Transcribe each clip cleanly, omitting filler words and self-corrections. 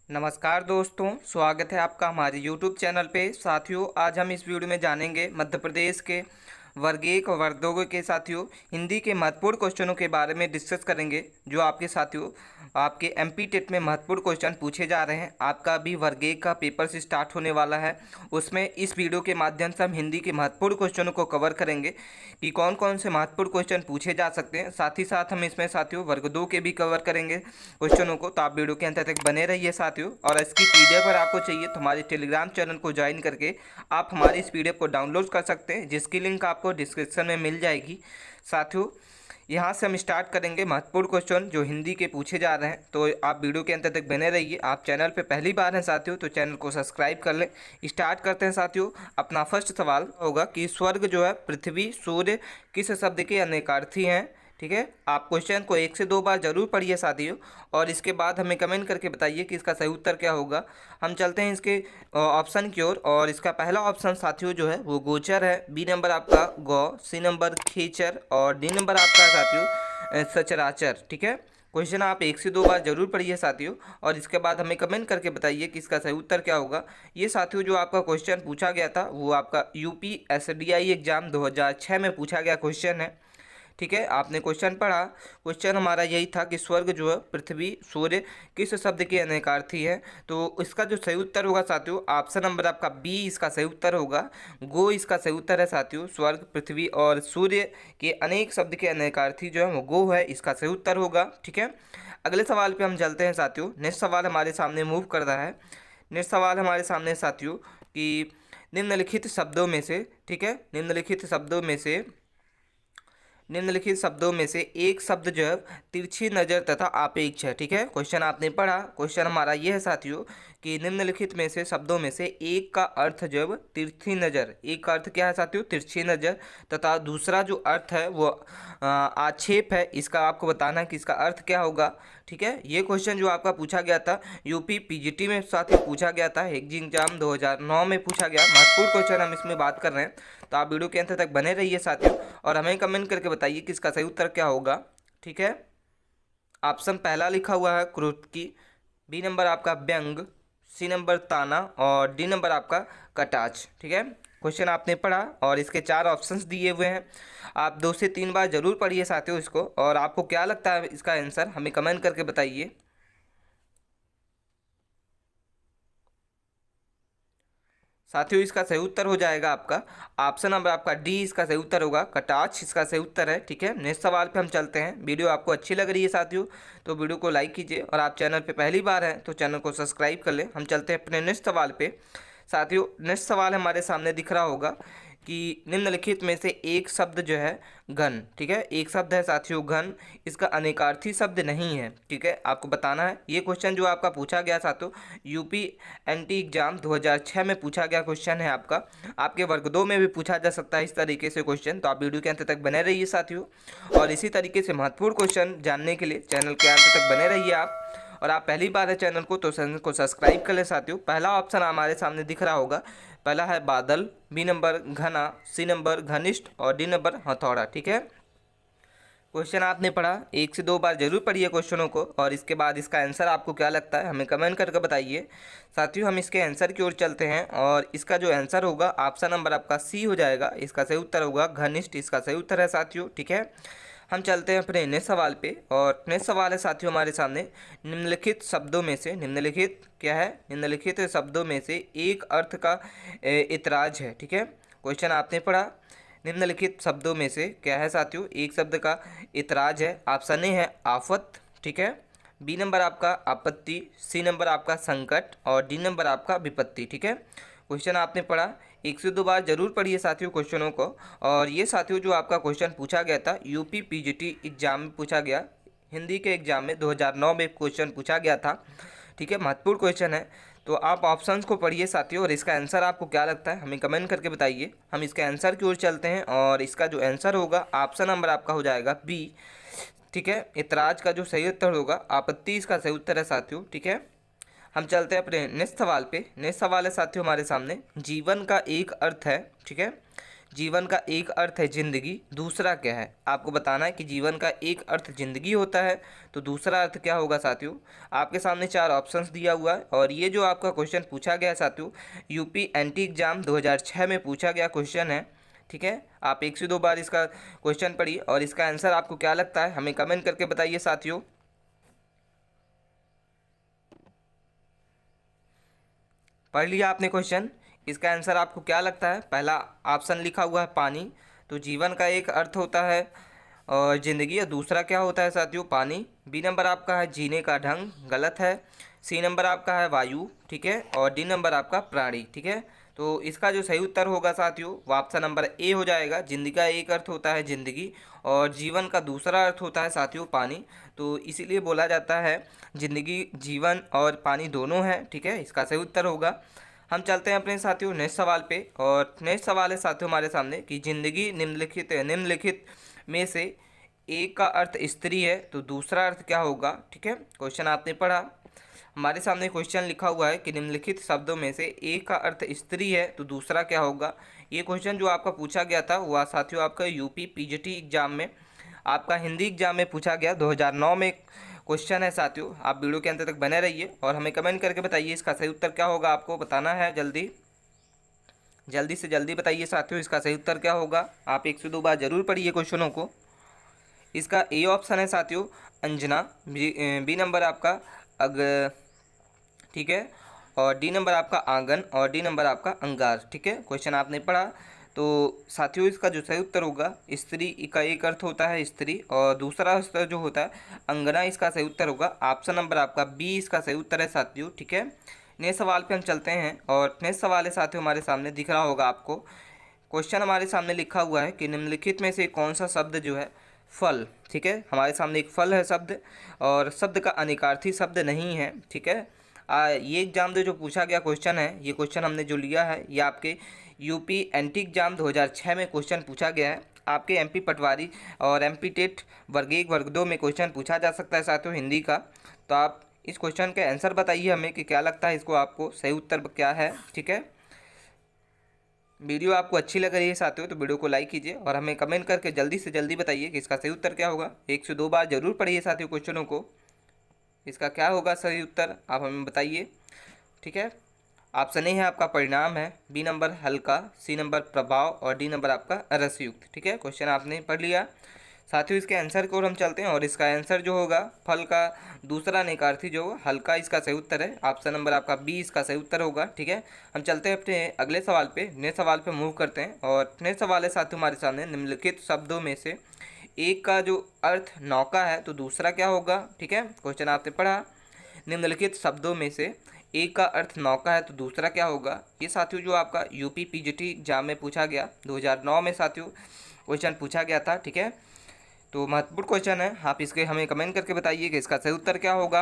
नमस्कार दोस्तों, स्वागत है आपका हमारे YouTube चैनल पे। साथियों, आज हम इस वीडियो में जानेंगे मध्य प्रदेश के वर्ग 1 और वर्ग 2 के साथियों हिंदी के महत्वपूर्ण क्वेश्चनों के बारे में डिस्कस करेंगे। जो आपके साथियों आपके MP टेट में महत्वपूर्ण क्वेश्चन पूछे जा रहे हैं। आपका अभी वर्ग 1 का पेपर से स्टार्ट होने वाला है। उसमें इस वीडियो के माध्यम से हम हिंदी के महत्वपूर्ण क्वेश्चनों को कवर करेंगे कि कौन कौन से महत्वपूर्ण क्वेश्चन पूछे जा सकते हैं। साथ ही साथ हम इसमें साथियों वर्ग 2 के भी कवर करेंगे क्वेश्चनों को। तो आप वीडियो के अंत तक बने रहिए साथियों। और इसकी PDF अगर आपको चाहिए तो हमारे टेलीग्राम चैनल को ज्वाइन करके आप हमारी इस PDF को डाउनलोड कर सकते हैं, जिसकी लिंक आपको डिस्क्रिप्शन में मिल जाएगी। साथियों, यहाँ से हम स्टार्ट करेंगे महत्वपूर्ण क्वेश्चन जो हिंदी के पूछे जा रहे हैं। तो आप वीडियो के अंत तक बने रहिए। आप चैनल पे पहली बार हैं साथियों तो चैनल को सब्सक्राइब कर लें। स्टार्ट करते हैं साथियों। अपना फर्स्ट सवाल होगा कि स्वर्ग जो है पृथ्वी सूर्य किस शब्द के अनेकार्थी हैं। ठीक है, आप क्वेश्चन को 1 से 2 बार जरूर पढ़िए साथियों, और इसके बाद हमें कमेंट करके बताइए कि इसका सही उत्तर क्या होगा। हम चलते हैं इसके ऑप्शन की ओर। और इसका पहला ऑप्शन साथियों जो है वो गोचर है। बी नंबर आपका गौ, सी नंबर खेचर और डी नंबर आपका साथियों सचराचर। ठीक है, क्वेश्चन आप 1 से 2 बार जरूर पढ़िए साथियों, और इसके बाद हमें कमेंट करके बताइए कि इसका सही उत्तर क्या होगा। ये साथियों जो आपका क्वेश्चन पूछा गया था वो आपका UPSDI एग्जाम 2006 में पूछा गया क्वेश्चन है। ठीक है, आपने क्वेश्चन पढ़ा। क्वेश्चन हमारा यही था कि स्वर्ग जो है पृथ्वी सूर्य किस शब्द के अनेकार्थी है। तो इसका जो सही उत्तर होगा साथियों ऑप्शन नंबर आपका बी इसका सही उत्तर होगा। गो इसका सही उत्तर है साथियों। स्वर्ग पृथ्वी और सूर्य के अनेक शब्द के अनेकार्थी जो है वो गो है, इसका सही उत्तर होगा। ठीक है, अगले सवाल पे हम चलते हैं साथियों। नेक्स्ट सवाल हमारे सामने मूव कर रहा है। नेक्स्ट सवाल हमारे सामने साथियों कि निम्नलिखित शब्दों में से, ठीक है, निम्नलिखित शब्दों में से एक शब्द जो है तिरछी नज़र तथा आपेक्ष है। ठीक है, क्वेश्चन आपने पढ़ा। क्वेश्चन हमारा ये है साथियों कि निम्नलिखित में से शब्दों में से एक का अर्थ जब तिरछी नज़र, एक का अर्थ क्या है साथियों तिरछी नज़र, तथा दूसरा जो अर्थ है वो आक्षेप है। इसका आपको बताना है कि इसका अर्थ क्या होगा। ठीक है, ये क्वेश्चन जो आपका पूछा गया था UP PGT में साथियों पूछा गया था। एग्जाम 2009 में पूछा गया महत्वपूर्ण क्वेश्चन हम इसमें बात कर रहे हैं। तो आप वीडियो के अंत तक बने रहिए साथियों, और हमें कमेंट करके बताइए कि इसका सही उत्तर क्या होगा। ठीक है, ऑप्शन पहला लिखा हुआ है क्रुटकी, बी नंबर आपका व्यंग, सी नंबर ताना और डी नंबर आपका कटाक्ष। ठीक है, क्वेश्चन आपने पढ़ा और इसके 4 ऑप्शंस दिए हुए हैं। आप 2 से 3 बार जरूर पढ़िए साथियों इसको, और आपको क्या लगता है इसका आंसर हमें कमेंट करके बताइए। साथियों, इसका सही उत्तर हो जाएगा आपका ऑप्शन नंबर आपका डी इसका सही उत्तर होगा, कटाक्ष इसका सही उत्तर है। ठीक है, नेक्स्ट सवाल पे हम चलते हैं। वीडियो आपको अच्छी लग रही है साथियों तो वीडियो को लाइक कीजिए, और आप चैनल पे पहली बार हैं तो चैनल को सब्सक्राइब कर लें। हम चलते हैं अपने नेक्स्ट सवाल पे। साथियों, नेक्स्ट सवाल हमारे सामने दिख रहा होगा कि निम्नलिखित में से एक शब्द जो है घन। ठीक है, एक शब्द है साथियों घन, इसका अनेकार्थी शब्द नहीं है। ठीक है, आपको बताना है। ये क्वेश्चन जो आपका पूछा गया साथियों UPNT एग्जाम 2006 में पूछा गया क्वेश्चन है आपका। आपके वर्ग 2 में भी पूछा जा सकता है इस तरीके से क्वेश्चन। तो आप वीडियो के अंत तक बने रहिए साथियों, और इसी तरीके से महत्वपूर्ण क्वेश्चन जानने के लिए चैनल के अंत तक बने रहिए आप। और आप पहली बार है चैनल को तो चैनल को सब्सक्राइब कर लें साथियों। पहला ऑप्शन हमारे सामने दिख रहा होगा, पहला है बादल, बी नंबर घना, सी नंबर घनिष्ठ और डी नंबर हथौड़ा। ठीक है, क्वेश्चन आपने पढ़ा। 1 से 2 बार जरूर पढ़िए क्वेश्चनों को, और इसके बाद इसका आंसर आपको क्या लगता है हमें कमेंट करके बताइए। साथियों, हम इसके आंसर की ओर चलते हैं, और इसका जो आंसर होगा ऑप्शन नंबर आपका सी हो जाएगा। इसका सही उत्तर होगा घनिष्ठ, इसका सही उत्तर है साथियों। ठीक है, हम चलते हैं अपने नेक्स्ट सवाल पे। और नेक्स्ट सवाल है साथियों हमारे सामने, निम्नलिखित शब्दों में से, निम्नलिखित क्या है, निम्नलिखित शब्दों में से एक अर्थ का इतराज है। ठीक है, क्वेश्चन आपने पढ़ा। निम्नलिखित शब्दों में से क्या है साथियों एक शब्द का इतराज है। ऑप्शन ए है आफत। ठीक है, बी नंबर आपका आपत्ति, सी नंबर आपका संकट और डी नंबर आपका विपत्ति। ठीक है, क्वेश्चन आपने पढ़ा। 1 से 2 बार जरूर पढ़िए साथियों क्वेश्चनों को। और ये साथियों जो आपका क्वेश्चन पूछा गया था UP PGT एग्जाम में पूछा गया, हिंदी के एग्जाम में 2009 में क्वेश्चन पूछा गया था। ठीक है, महत्वपूर्ण क्वेश्चन है। तो आप ऑप्शंस को पढ़िए साथियों, और इसका आंसर आपको क्या लगता है हमें कमेंट करके बताइए। हम इसके आंसर की ओर चलते हैं, और इसका जो आंसर होगा ऑप्शन नंबर आपका हो जाएगा बी। ठीक है, इतराज का जो सही उत्तर होगा आपत्ति इसका सही उत्तर है साथियों। ठीक है, हम चलते हैं अपने नेक्स्ट सवाल पे। नेक्स्ट सवाल है साथियों हमारे सामने, जीवन का एक अर्थ है। ठीक है, जीवन का एक अर्थ है जिंदगी, दूसरा क्या है? आपको बताना है कि जीवन का एक अर्थ जिंदगी होता है, तो दूसरा अर्थ क्या होगा साथियों? आपके सामने 4 ऑप्शंस दिया हुआ है और ये जो आपका क्वेश्चन पूछा गया है साथियों, यूपी एंटी एग्जाम 2006 में पूछा गया क्वेश्चन है। ठीक है, आप 1 से 2 बार इसका क्वेश्चन पढ़िए और इसका आंसर आपको क्या लगता है हमें कमेंट करके बताइए साथियों। पढ़ लिया आपने क्वेश्चन, इसका आंसर आपको क्या लगता है? पहला ऑप्शन लिखा हुआ है पानी, तो जीवन का एक अर्थ होता है और ज़िंदगी, और दूसरा क्या होता है साथियों? पानी। बी नंबर आपका है जीने का ढंग, गलत है। सी नंबर आपका है वायु, ठीक है, और डी नंबर आपका प्राणी। ठीक है, तो इसका जो सही उत्तर होगा साथियों वो ऑप्शन नंबर ए हो जाएगा। जिंदगी का एक अर्थ होता है जिंदगी और जीवन का दूसरा अर्थ होता है साथियों पानी, तो इसीलिए बोला जाता है जिंदगी, जीवन और पानी दोनों हैं। ठीक है, इसका सही उत्तर होगा। हम चलते हैं अपने साथियों नेक्स्ट सवाल पे, और नेक्स्ट सवाल है साथियों हमारे सामने कि जिंदगी निम्नलिखित में से एक का अर्थ स्त्री है, तो दूसरा अर्थ क्या होगा? ठीक है, क्वेश्चन आपने पढ़ा, हमारे सामने क्वेश्चन लिखा हुआ है कि निम्नलिखित शब्दों में से एक का अर्थ स्त्री है, तो दूसरा क्या होगा? ये क्वेश्चन जो आपका पूछा गया था वह साथियों आपका यूपी पीजीटी एग्जाम में, आपका हिंदी एग्जाम में पूछा गया 2009 में क्वेश्चन है साथियों। आप वीडियो के अंत तक बने रहिए और हमें कमेंट करके बताइए इसका सही उत्तर क्या होगा। आपको बताना है, जल्दी से जल्दी बताइए साथियों इसका सही उत्तर क्या होगा। आप 1 से 2 बार जरूर पढ़िए क्वेश्चनों को। इसका ए ऑप्शन है साथियों अंजना, बी नंबर आपका अग, ठीक है, और डी नंबर आपका आंगन और डी नंबर आपका अंगार। ठीक है, क्वेश्चन आपने पढ़ा, तो साथियों इसका जो सही उत्तर होगा स्त्री का एक अर्थ होता है स्त्री और दूसरा अर्थ जो होता है अंगना, इसका सही उत्तर होगा ऑप्शन नंबर आपका बी, इसका सही उत्तर है साथियों। ठीक है, नए सवाल पे हम चलते हैं और नए सवाल है साथियों हमारे सामने दिख रहा होगा आपको। क्वेश्चन हमारे सामने लिखा हुआ है कि निम्नलिखित में से कौन सा शब्द जो है फल, ठीक है, हमारे सामने एक फल है शब्द और शब्द का अनिकार्थी शब्द नहीं है। ठीक है, ये एग्जाम में जो पूछा गया क्वेश्चन है, ये क्वेश्चन हमने जो लिया है ये आपके यूपी एंटी एग्जाम 2006 में क्वेश्चन पूछा गया है। आपके एमपी पटवारी और एमपी टेट वर्ग 1 वर्ग 2 में क्वेश्चन पूछा जा सकता है साथियों हिंदी का। तो आप इस क्वेश्चन के आंसर बताइए हमें कि क्या लगता है इसको, आपको सही उत्तर क्या है। ठीक है, वीडियो आपको अच्छी लग रही है साथियों तो वीडियो को लाइक कीजिए और हमें कमेंट करके जल्दी से जल्दी बताइए कि इसका सही उत्तर क्या होगा। 1 से 2 बार जरूर पढ़िए साथियों क्वेश्चनों को, इसका क्या होगा सही उत्तर आप हमें बताइए। ठीक है, ऑप्शन ए है आपका परिणाम है, बी नंबर हल्का, सी नंबर प्रभाव और डी नंबर आपका रसयुक्त। ठीक है, क्वेश्चन आपने पढ़ लिया साथियों। इसके आंसर की ओर हम चलते हैं और इसका आंसर जो होगा फल का दूसरा निकार्थी जो होगा हल्का, इसका सही उत्तर है ऑप्शन नंबर आपका बी, इसका सही उत्तर होगा। ठीक है, हम चलते हैं अपने अगले सवाल पे, नए सवाल पे मूव करते हैं और नए सवाल है साथियों हमारे सामने निम्नलिखित शब्दों में से एक का जो अर्थ नौका है तो दूसरा क्या होगा। ठीक है, क्वेश्चन आपने पढ़ा, निम्नलिखित शब्दों में से एक का अर्थ नौका है तो दूसरा क्या होगा। ये साथियों जो आपका यूपी पीजीटी एग्जाम में पूछा गया 2009 में साथियों क्वेश्चन पूछा गया था। ठीक है, तो महत्वपूर्ण क्वेश्चन है, आप इसके हमें कमेंट करके बताइए कि इसका सही उत्तर क्या होगा।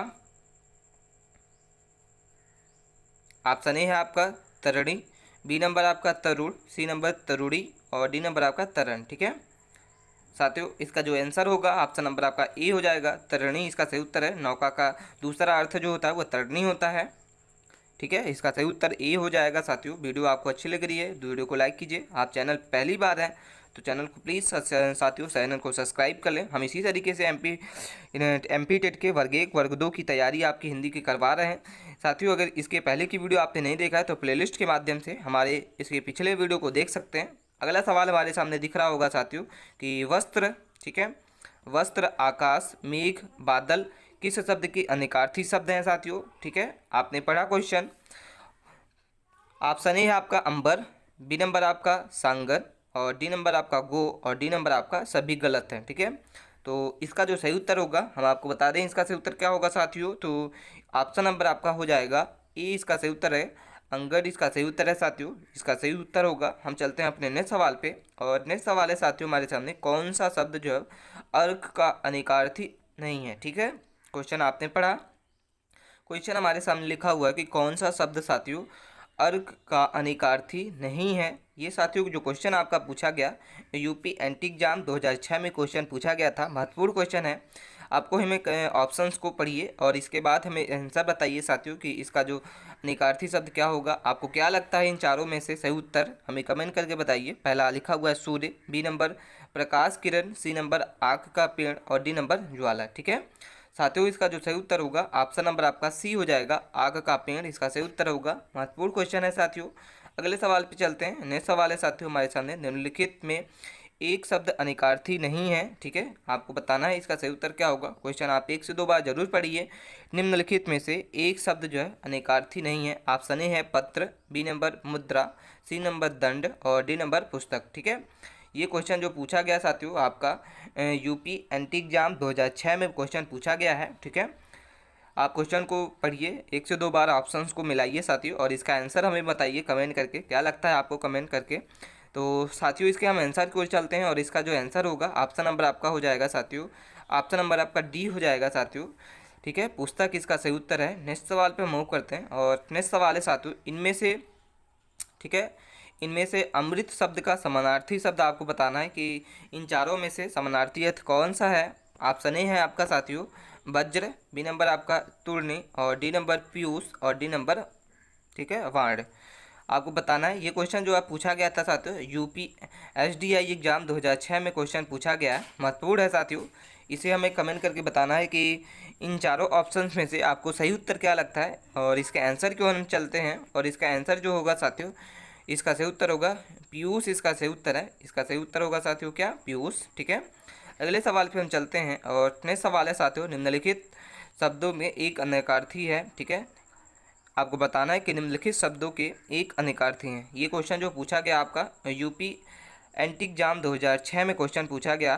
ऑप्शन ए है आपका तरणी, बी नंबर आपका तरुण, सी नंबर तरुड़ी और डी नंबर आपका तरण। ठीक है साथियों, इसका जो आंसर होगा ऑप्शन नंबर आपका ए हो जाएगा, तरणी इसका सही उत्तर है। नौका का दूसरा अर्थ जो होता है वो तरणी होता है। ठीक है, इसका सही उत्तर ए हो जाएगा साथियों। वीडियो आपको अच्छी लग रही है तो वीडियो को लाइक कीजिए। आप चैनल पहली बार हैं तो चैनल को प्लीज़ साथियों चैनल को सब्सक्राइब कर लें। हम इसी तरीके से एमपी टेट के वर्ग 1 वर्ग 2 की तैयारी आपकी हिंदी की करवा रहे हैं साथियों। अगर इसके पहले की वीडियो आपने नहीं देखा है तो प्लेलिस्ट के माध्यम से हमारे इसके पिछले वीडियो को देख सकते हैं। अगला सवाल हमारे सामने दिख रहा होगा साथियों कि वस्त्र, ठीक है, वस्त्र, आकाश, मेघ, बादल किस शब्द की अनिकार्थी शब्द हैं साथियों। ठीक है, आपने पढ़ा क्वेश्चन, ऑप्शन ए है आपका अंबर, बी नंबर आपका सांगर और डी नंबर आपका गो और डी नंबर आपका सभी गलत हैं। ठीक है, तो इसका जो सही उत्तर होगा हम आपको बता दें इसका सही उत्तर क्या होगा साथियों। तो ऑप्शन नंबर आपका हो जाएगा ए, इसका सही उत्तर है अंगद, इसका सही उत्तर है साथियों, इसका सही उत्तर होगा। हम चलते हैं अपने नेक्स्ट सवाल पे और नेक्स्ट सवाल है साथियों हमारे सामने कौन सा शब्द जो है अर्क का अनिकार्थी नहीं है। ठीक है, क्वेश्चन आपने पढ़ा, क्वेश्चन हमारे सामने लिखा हुआ है कि कौन सा शब्द साथियों अर्क का अनिकार्थी नहीं है। ये साथियों जो क्वेश्चन आपका पूछा गया यूपी एंटी एग्जाम 2006 में क्वेश्चन पूछा गया था, महत्वपूर्ण क्वेश्चन है। आपको हमें ऑप्शंस को पढ़िए और इसके बाद हमें आंसर बताइए साथियों कि इसका जो निकार्थी शब्द क्या होगा। आपको क्या लगता है इन चारों में से सही उत्तर हमें कमेंट करके बताइए। पहला लिखा हुआ है सूर्य, बी नंबर प्रकाश किरण, सी नंबर आग का पेड़ और डी नंबर ज्वाला। ठीक है साथियों, इसका जो सही उत्तर होगा ऑप्शन नंबर आपका सी हो जाएगा, आग का पेड़ इसका सही उत्तर होगा। महत्वपूर्ण क्वेश्चन है साथियों। अगले सवाल पे चलते हैं। नेक्स्ट सवाल है साथियों हमारे सामने, निम्नलिखित में एक शब्द अनिकार्थी नहीं है। ठीक है, आपको बताना है इसका सही उत्तर क्या होगा। क्वेश्चन आप 1 से 2 बार जरूर पढ़िए। निम्नलिखित में से एक शब्द जो है अनिकार्थी नहीं है। ऑप्शन ए है पत्र, बी नंबर मुद्रा, सी नंबर दंड और डी नंबर पुस्तक। ठीक है, ये क्वेश्चन जो पूछा गया साथियों आपका यूपी एंटी एग्जाम 2006 में क्वेश्चन पूछा गया है। ठीक है, आप क्वेश्चन को पढ़िए, 1 से 2 बार ऑप्शंस को मिलाइए साथियों और इसका आंसर हमें बताइए कमेंट करके, क्या लगता है आपको कमेंट करके। तो साथियों इसके हम आंसर की ओर चलते हैं और इसका जो आंसर होगा ऑप्शन नंबर आपका हो जाएगा साथियों, ऑप्शन नंबर आपका डी हो जाएगा साथियों। ठीक है, पुस्तक इसका सही उत्तर है। नेक्स्ट सवाल पे मूव करते हैं और नेक्स्ट सवाल है साथियों, इनमें से ठीक है इनमें से अमृत शब्द का समानार्थी शब्द आपको बताना है कि इन चारों में से समानार्थी अर्थ कौन सा है। ऑप्शन ए है आपका साथियों वज्र, बी नंबर आपका तूर्णी और डी नंबर पीयूष और डी नंबर ठीक है वाण। आपको बताना है, ये क्वेश्चन जो आप पूछा गया था साथियों यूपी एसडीआई एग्जाम 2006 में क्वेश्चन पूछा गया है, महत्वपूर्ण है साथियों। इसे हमें कमेंट करके बताना है कि इन चारों ऑप्शंस में से आपको सही उत्तर क्या लगता है और इसके आंसर क्यों हम चलते हैं। और इसका आंसर जो होगा साथियों, इसका सही उत्तर होगा पीयूष, इसका सही उत्तर है। इसका सही उत्तर होगा साथियों क्या, पीयूष। ठीक है, अगले सवाल पे हम चलते हैं और नेक्स्ट सवाल है साथियों, निम्नलिखित शब्दों में एक अनेकार्थी है। ठीक है, आपको बताना है कि निम्नलिखित शब्दों के एक अनेकार्थी हैं। ये क्वेश्चन जो पूछा गया आपका यूपी एंटी एग्जाम 2006 में क्वेश्चन पूछा गया।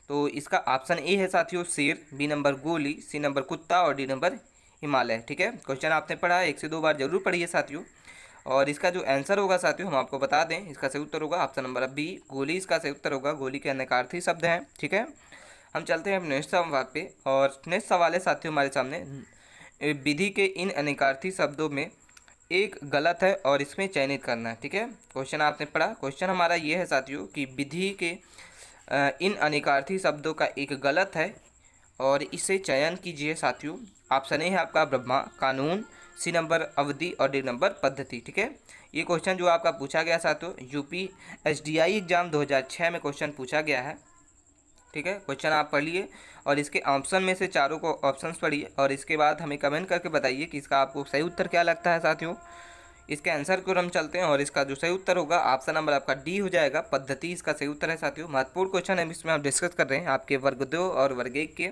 तो इसका ऑप्शन ए है साथियों शेर, बी नंबर गोली, सी नंबर कुत्ता और डी नंबर हिमालय। ठीक है, क्वेश्चन आपने पढ़ा है, 1 से 2 बार जरूर पढ़िए साथियों। और इसका जो आंसर होगा साथियों हम आपको बता दें, इसका सही उत्तर होगा ऑप्शन नंबर बी गोली, इसका सही उत्तर होगा। गोली के अनेकार्थी शब्द हैं। ठीक है, हम चलते हैं नेक्स्ट सवाल पे और नेक्स्ट सवाल है साथियों हमारे सामने, विधि के इन अनेकार्थी शब्दों में एक गलत है और इसमें चयनित करना है। ठीक है, क्वेश्चन आपने पढ़ा, क्वेश्चन हमारा ये है साथियों कि विधि के इन अनेकार्थी शब्दों का एक गलत है और इसे चयन कीजिए साथियों। ऑप्शन ए है आपका ब्रह्मा, कानून, सी नंबर अवधि और डी नंबर पद्धति। ठीक है, ये क्वेश्चन जो आपका पूछा गया साथियों यूपी एसडीआई एग्जाम 2006 में क्वेश्चन पूछा गया है। ठीक है, क्वेश्चन आप पढ़ लिए और इसके ऑप्शन में से चारों को ऑप्शंस पढ़िए और इसके बाद हमें कमेंट करके बताइए कि इसका आपको सही उत्तर क्या लगता है साथियों। इसके आंसर को हम चलते हैं और इसका जो सही उत्तर होगा ऑप्शन नंबर आपका डी हो जाएगा, पद्धति इसका सही उत्तर है साथियों। महत्वपूर्ण क्वेश्चन है, इसमें हम डिस्कस कर रहे हैं आपके वर्ग 2 और वर्ग 1 के।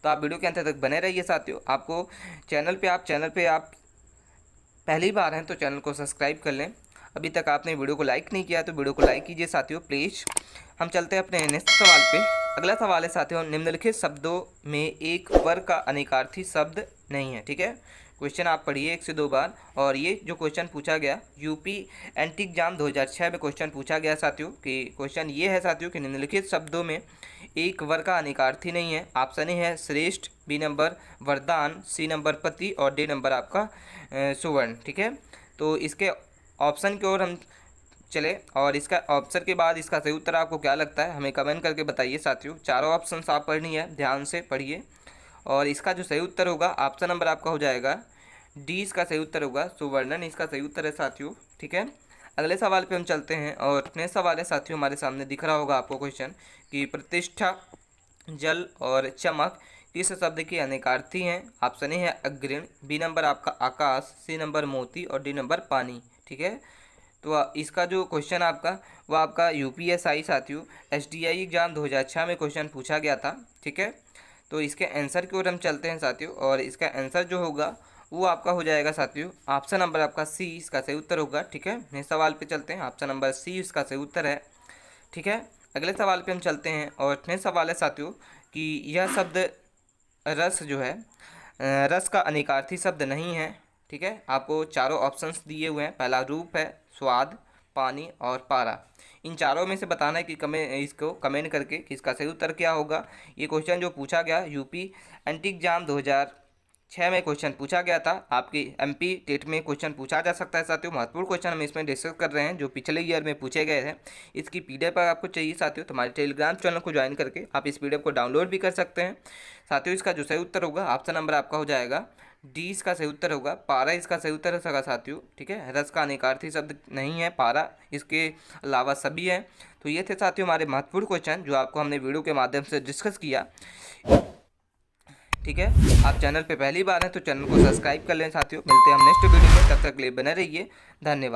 तो आप वीडियो के अंत तक बने रहिए साथियों। आपको चैनल पे आप पहली बार हैं तो चैनल को सब्सक्राइब कर लें। अभी तक आपने वीडियो को लाइक नहीं किया तो वीडियो को लाइक कीजिए साथियों प्लीज़। हम चलते हैं अपने नेक्स्ट सवाल पे। अगला सवाल है साथियों, निम्नलिखित शब्दों में एक वर्ग का अनेकार्थी शब्द नहीं है। ठीक है, क्वेश्चन आप पढ़िए 1 से 2 बार। और ये जो क्वेश्चन पूछा गया यूपी एंटी एग्जाम 2006 में क्वेश्चन पूछा गया साथियों कि क्वेश्चन ये है साथियों कि निम्नलिखित शब्दों में एक वर्ग का अनेकार्थी नहीं है। ऑप्शन ए है श्रेष्ठ, बी नंबर वरदान, सी नंबर पति और डी नंबर आपका सुवर्ण। ठीक है, तो इसके ऑप्शन की ओर हम चले और इसका ऑप्शन के बाद इसका सही उत्तर आपको क्या लगता है हमें कमेंट करके बताइए साथियों। चारों ऑप्शंस आप पढ़नी है, ध्यान से पढ़िए। और इसका जो सही उत्तर होगा ऑप्शन नंबर आपका हो जाएगा डी, इसका सही उत्तर होगा सुवर्णन, इसका सही उत्तर है साथियों। ठीक है, अगले सवाल पे हम चलते हैं और नेक्स्ट सवाल है साथियों हमारे सामने दिख रहा होगा आपको क्वेश्चन कि प्रतिष्ठा, जल और चमक किस शब्द के अनेकार्थी हैं। ऑप्शन ए है अग्रिण, बी नंबर आपका आकाश, सी नंबर मोती और डी नंबर पानी। ठीक है, तो इसका जो क्वेश्चन आपका वो आपका यूपीएसआई साथियों एसडीआई एग्जाम 2006 में क्वेश्चन पूछा गया था। ठीक है, तो इसके आंसर की ओर हम चलते हैं साथियों और इसका आंसर जो होगा वो आपका हो जाएगा साथियों ऑप्शन नंबर आपका सी, इसका सही उत्तर होगा। ठीक है, नेक्स्ट सवाल पे चलते हैं, ऑप्शन नंबर सी इसका सही उत्तर है। ठीक है, अगले सवाल पे हम चलते हैं और नेक्स्ट सवाल है साथियों कि यह शब्द रस जो है रस का अनेकार्थी शब्द नहीं है। ठीक है, आपको चारों ऑप्शंस दिए हुए हैं, पहला रूप है, स्वाद, पानी और पारा। इन चारों में से बताना है कि इसको कमेंट करके कि इसका सही उत्तर क्या होगा। ये क्वेश्चन जो पूछा गया यूपी एंटी एग्जाम 2006 6 में क्वेश्चन पूछा गया था। आपकी एमपी टेट में क्वेश्चन पूछा जा सकता है साथियों। महत्वपूर्ण क्वेश्चन हम इसमें डिस्कस कर रहे हैं जो पिछले ईयर में पूछे गए थे। इसकी पीडीएफ अगर आपको चाहिए साथियों तो हमारे टेलीग्राम चैनल को ज्वाइन करके आप इस पीडीएफ को डाउनलोड भी कर सकते हैं साथियों। इसका जो सही उत्तर होगा ऑप्शन नंबर आपका हो जाएगा डी, इसका सही उत्तर होगा। पारा इसका सही उत्तर होगा साथियों, ठीक है। रस का अनेकार्थी शब्द नहीं है पारा, इसके अलावा सभी है। तो ये थे साथियों हमारे महत्वपूर्ण क्वेश्चन जो आपको हमने वीडियो के माध्यम से डिस्कस किया, ठीक है। आप चैनल पे पहली बार हैं तो चैनल को सब्सक्राइब कर लें साथियों। मिलते हैं हम नेक्स्ट वीडियो में, तब तक के लिए बने रहिए। धन्यवाद।